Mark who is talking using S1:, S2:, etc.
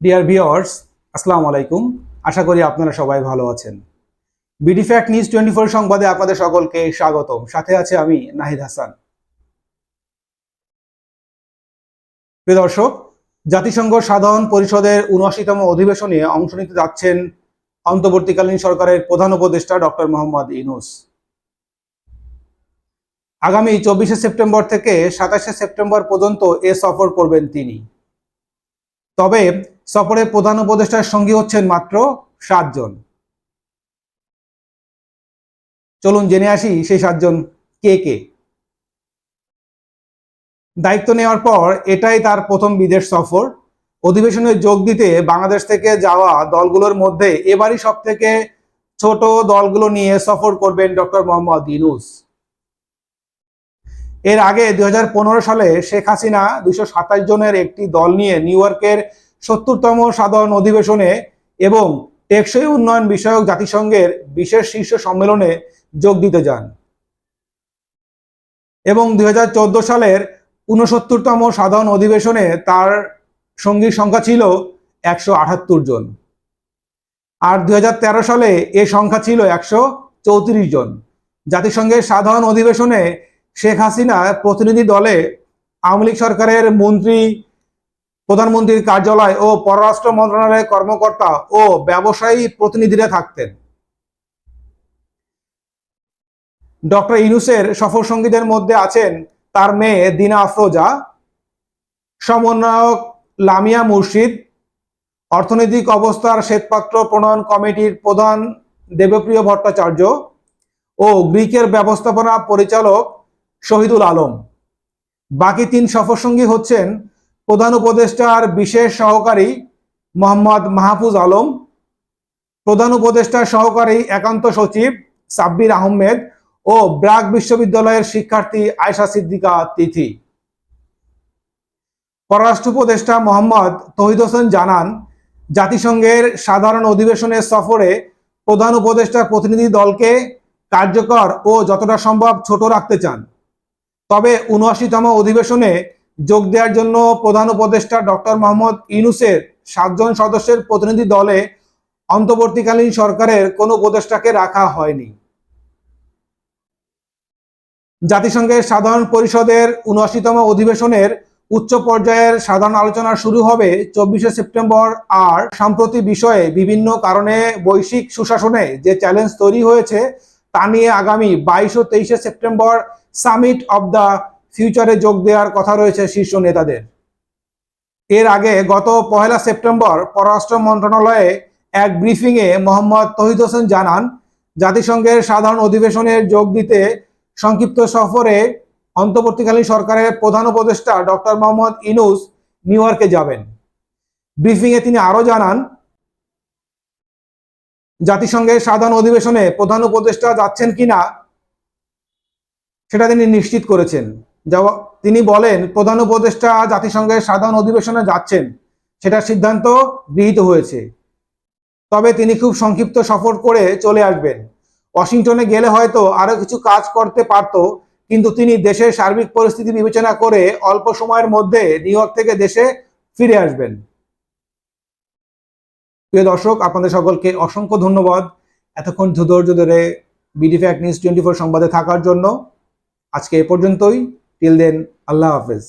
S1: Dear viewers, আসসালামু আলাইকুম। আশা করি আপনারা সবাই ভালো আছেন। বিডি ফ্যাক্ট নিউজ 24 সংবাদে আপনাদের সকলকে স্বাগতম। সাথে আছে আমি নাহিদ হাসান। প্রিয় দর্শক, জাতিসংঘ সাধারণ পরিষদের ৭৯তম অধিবেশনে অংশ নিতে যাচ্ছেন অন্তর্বর্তীকালীন সরকারের প্রধান উপদেষ্টা ডক্টর মোহাম্মদ ইউনূস। আগামী ২৪শে সেপ্টেম্বর থেকে ২৭শে সেপ্টেম্বর পর্যন্ত এ সফর করবেন তিনি। তবে সফরে প্রধান উপদেষ্টার সঙ্গী হচ্ছেন মাত্র ৭ জন। চলুন জেনে আসি সেই ৭ জন কে কে। দায়িত্ব নেওয়ার পর এটাই তার প্রথম বিদেশ সফর। অধিবেশনে যোগ দিতে বাংলাদেশ থেকে যাওয়া দলগুলোর মধ্যে এবারই সব থেকে ছোট দলগুলো নিয়ে সফর করবেন ডক্টর মোহাম্মদ ইউনূস। এর আগে ২০১৫ সালে শেখ হাসিনা ২২৭ জনের একটি দল নিয়ে নিউ ইয়র্কের ৭০তম সাধারণ অধিবেশনে এবং টেকসই উন্নয়ন বিষয়ক জাতিসংঘের বিশেষ শীর্ষ সম্মেলনে যোগ দিতে যান এবং ২০১৪ সালের ৬৯তম সাধারণ অধিবেশনে তার সঙ্গীর সংখ্যা ছিল ১৭৮ জন, আর ২০১৩ সালে এ সংখ্যা ছিল ১৩৪ জন। জাতিসংঘের সাধারণ অধিবেশনে শেখ হাসিনা প্রতিনিধি দলে আওয়ামী লীগ সরকারের মন্ত্রী, প্রধানমন্ত্রীর কার্যালয় ও পররাষ্ট্র মন্ত্রণালয়ের কর্মকর্তা ও ব্যবসায়ী প্রতিনিধিরা থাকতেন। ডক্টর ইউনূসের সফর সঙ্গীদের মধ্যে আছেন তার মেয়ে দিনা আফরোজা, সমন্বয়ক লামিয়া মুর্শিদ, অর্থনৈতিক অবস্থার শ্বেতপত্র প্রণয়ন কমিটির প্রধান দেবপ্রিয় ভট্টাচার্য ও গ্রিকের ব্যবস্থাপনা পরিচালক শহীদুল আলম। বাকি ৩ সফরসঙ্গী হচ্ছেন প্রধান উপদেষ্টার বিশেষ সহকারী মোহাম্মদ মাহফুজ আলম, প্রধান উপদেষ্টার সহকারী একান্ত সচিব সাব্বির আহমেদ ও ব্র্যাক বিশ্ববিদ্যালয়ের শিক্ষার্থী আয়েশা সিদ্দিকা তিথি। পররাষ্ট্র উপদেষ্টা মোহাম্মদ তৌহিদ হোসেন জানান, জাতিসংঘের সাধারণ অধিবেশনের সফরে প্রধান উপদেষ্টার প্রতিনিধি দলকে কার্যকর ও যতটা সম্ভব ছোট রাখতে চান। তবে ৭৯তম অধিবেশনে যোগ দেওয়ার জন্য প্রধান উপদেষ্টা ডক্টর মোহাম্মদ ইউনূসের ৭ জন সদস্যের প্রতিনিধি দলে অন্তর্বর্তীকালীন সরকারের কোনো উপদেষ্টাকে রাখা হয়নি। জাতিসংঘের সাধারণ পরিষদের ৭৯তম অধিবেশনের উচ্চ পর্যায়ের সাধারণ আলোচনা শুরু হবে ২৪শে সেপ্টেম্বর। আর সাম্প্রতিক বিষয়ে বিভিন্ন কারণে বৈশ্বিক সুশাসনে যে চ্যালেঞ্জ তৈরি হয়েছে তা নিয়ে আগামী ২২ ও ২৩শে সেপ্টেম্বর সামিট অব দ্য ফিউচারে যোগ দেওয়ার কথা রয়েছে শীর্ষ নেতাদের। এর আগে গত ১ সেপ্টেম্বর পররাষ্ট্র মন্ত্রণালয়ে এক ব্রিফিংয়ে মোহাম্মদ তৌহিদ হোসেন জানান, জাতিসংঘের সাধারণ অধিবেশনে যোগ দিতে সংক্ষিপ্ত সফরে অন্তর্বর্তীকালীন সরকারের প্রধান উপদেষ্টা ডক্টর মোহাম্মদ ইউনূস নিউ ইয়র্কে যাবেন। ব্রিফিংয়ে তিনি আরও জানান, জাতিসংঘের সাধারণ অধিবেশনে প্রধান উপদেষ্টা যাচ্ছেন কিনা সেটা তিনি নিশ্চিত করেছেন। তিনি বলেন, প্রধান উপদেষ্টা জাতিসংঘের সাধারণ অধিবেশনে যাচ্ছেন সেটার সিদ্ধান্ত গৃহীত হয়েছে, তবে তিনি খুব সংক্ষিপ্ত সফর করে চলে আসবেন। ওয়াশিংটনে গেলে হয়তো আরো কিছু কাজ করতে পারত, কিন্তু তিনি দেশের সার্বিক পরিস্থিতি বিবেচনা করে অল্প সময়ের মধ্যে নিউ ইয়র্ক থেকে দেশে ফিরে আসবেন। প্রিয় দর্শক, আপনাদের সকলকে অসংখ্য ধন্যবাদ এতক্ষণ ধৈর্য ধরে বিডি ফ্যাক্ট নিউজ 24 সংবাদে থাকার জন্য। আজকে এ পর্যন্তই। টিল দেন, আল্লাহ হাফেজ।